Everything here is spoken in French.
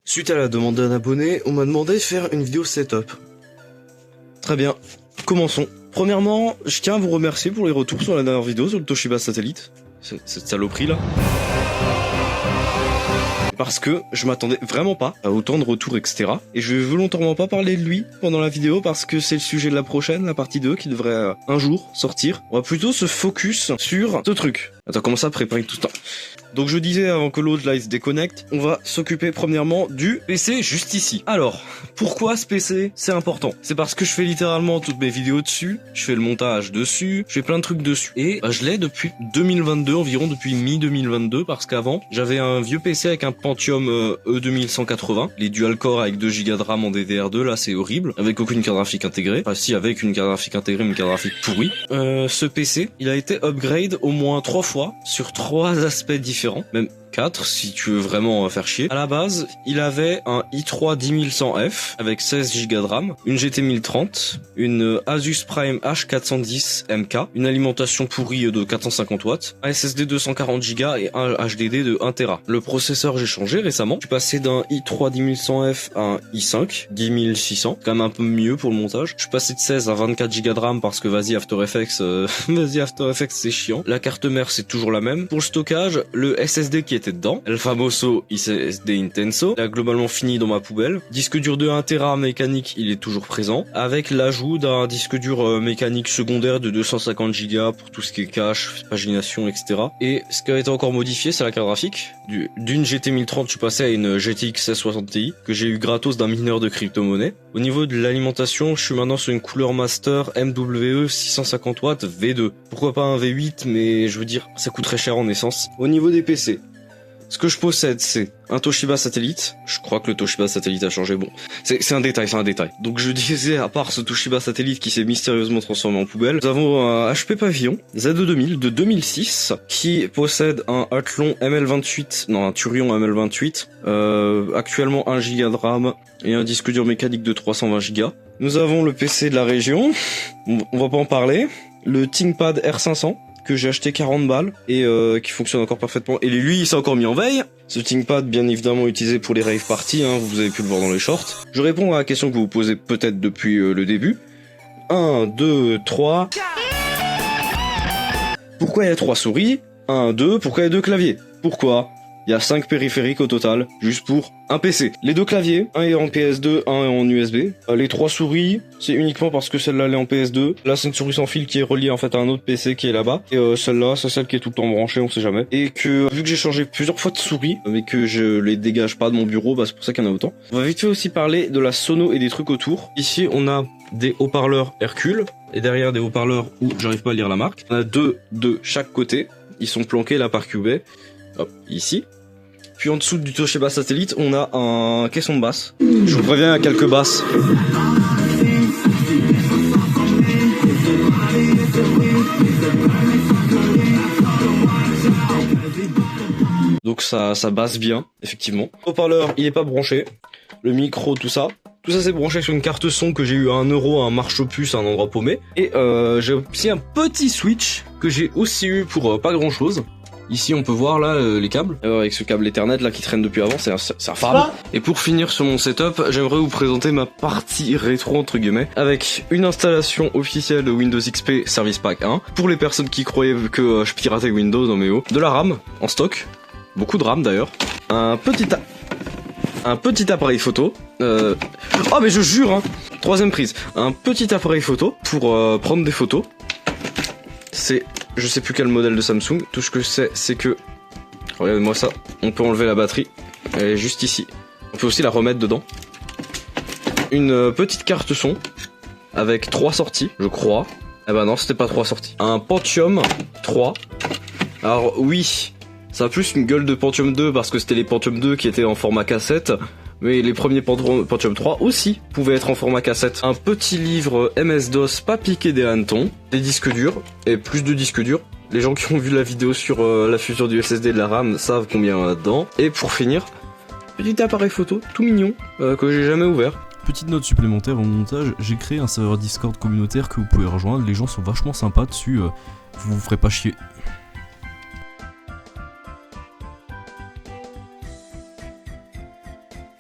Suite à la demande d'un abonné, on m'a demandé de faire une vidéo setup. Très bien, commençons. Premièrement, je tiens à vous remercier pour les retours sur la dernière vidéo sur le Toshiba Satellite. Cette saloperie là. Parce que je m'attendais vraiment pas à autant de retours, etc. Et je vais volontairement pas parler de lui pendant la vidéo parce que c'est le sujet de la prochaine, la partie 2, qui devrait un jour sortir. On va plutôt se focus sur ce truc. Attends, comment ça, préparer tout le temps. Donc je disais avant que l'autre là il se déconnecte, on va s'occuper premièrement du PC juste ici. Alors, pourquoi ce PC c'est important? C'est parce que je fais littéralement toutes mes vidéos dessus, je fais le montage dessus, je fais plein de trucs dessus. Et je l'ai depuis 2022 environ, depuis mi-2022, parce qu'avant j'avais un vieux PC avec un Pentium E2180, les dual core avec 2 Go de RAM en DDR2, là c'est horrible, avec aucune carte graphique intégrée. Enfin si, avec une carte graphique intégrée, mais une carte graphique pourrie. Ce PC, il a été upgrade au moins 3 fois sur 3 aspects différents. Même 4 si tu veux vraiment faire chier. À la base, il avait un i3 10100F avec 16 Go de RAM, une GT 1030, une Asus Prime H410 MK, une alimentation pourrie de 450 watts, un SSD 240 Go et un HDD de 1 Tera. Le processeur, j'ai changé récemment. Je suis passé d'un i3 10100F à un i5 10600, quand même un peu mieux pour le montage. Je suis passé de 16 à 24 Go de RAM parce que vas-y After Effects, c'est chiant. La carte mère c'est toujours la même. Pour le stockage, le SSD qui était dedans, El Famoso SSD Intenso, il a globalement fini dans ma poubelle. Disque dur de 1 Tera mécanique, il est toujours présent, avec l'ajout d'un disque dur mécanique secondaire de 250 Go pour tout ce qui est cache, pagination, etc. Et ce qui a été encore modifié, c'est la carte graphique. D'une GT 1030, je suis passé à une GTX 1660 Ti, que j'ai eu gratos d'un mineur de crypto-monnaie. Au niveau de l'alimentation, je suis maintenant sur une Cooler Master MWE 650 watts V2. Pourquoi pas un V8, mais je veux dire, ça coûte très cher en essence. Au niveau des PC, ce que je possède, c'est un Toshiba Satellite. Je crois que le Toshiba Satellite a changé. Bon, c'est un détail, c'est un détail. Donc je disais, à part ce Toshiba Satellite qui s'est mystérieusement transformé en poubelle, nous avons un HP Pavillon Z2000 de 2006 qui possède un Athlon ML28, non un Turion ML28, actuellement 1 Go de RAM et un disque dur mécanique de 320 Go. Nous avons le PC de la région, on va pas en parler, le ThinkPad R500. Que j'ai acheté 40 balles et qui fonctionne encore parfaitement. Et lui, il s'est encore mis en veille. Ce ThinkPad, bien évidemment, utilisé pour les rave parties, hein, vous avez pu le voir dans les shorts. Je réponds à la question que vous vous posez peut-être depuis le début. 1, 2, 3... Pourquoi il y a 3 souris? 1, 2, pourquoi il y a 2 claviers? Pourquoi? Il y a 5 périphériques au total, juste pour un PC. Les 2 claviers, un est en PS2, un est en USB. Les 3 souris, c'est uniquement parce que celle-là elle est en PS2. Là c'est une souris sans fil qui est reliée en fait à un autre PC qui est là-bas. Et celle-là, c'est celle qui est tout le temps branchée, on sait jamais. Et que vu que j'ai changé plusieurs fois de souris, mais que je les dégage pas de mon bureau, bah c'est pour ça qu'il y en a autant. On va vite fait aussi parler de la sono et des trucs autour. Ici on a des haut-parleurs Hercule, et derrière des haut-parleurs où j'arrive pas à lire la marque. On a 2 de chaque côté, ils sont planqués là par QB. Hop, ici. Puis en dessous du Toshiba Satellite, on a un caisson de basse. Je vous préviens, il y a quelques basses. Donc ça basse bien, effectivement. Le haut-parleur, il est pas branché. Le micro, tout ça. Tout ça c'est branché sur une carte son que j'ai eu à 1 euro à un marche-puce à un endroit paumé. Et j'ai aussi un petit switch que j'ai aussi eu pour pas grand chose. Ici on peut voir là les câbles, avec ce câble Ethernet là qui traîne depuis avant, c'est infâme. Et pour finir sur mon setup, j'aimerais vous présenter ma partie rétro entre guillemets, avec une installation officielle de Windows XP Service Pack 1, pour les personnes qui croyaient que je piratais Windows dans mes hauts, de la RAM en stock, beaucoup de RAM d'ailleurs, un petit appareil photo, oh mais je jure hein, 3ème prise, un petit appareil photo pour prendre des photos, c'est... Je sais plus quel modèle de Samsung, tout ce que c'est que... Regardez-moi ça, on peut enlever la batterie, elle est juste ici. On peut aussi la remettre dedans. Une petite carte son, avec 3 sorties, je crois. Eh ben non, c'était pas 3 sorties. Un Pentium 3. Alors oui, ça a plus une gueule de Pentium 2 parce que c'était les Pentium 2 qui étaient en format cassette. Mais les premiers Pentium 3 aussi pouvaient être en format cassette. Un petit livre MS-DOS pas piqué des hannetons, des disques durs, et plus de disques durs. Les gens qui ont vu la vidéo sur la fusion du SSD et de la RAM savent combien il y en a dedans. Et pour finir, petit appareil photo tout mignon que j'ai jamais ouvert. Petite note supplémentaire au montage, j'ai créé un serveur Discord communautaire que vous pouvez rejoindre, les gens sont vachement sympas dessus, vous vous ferez pas chier.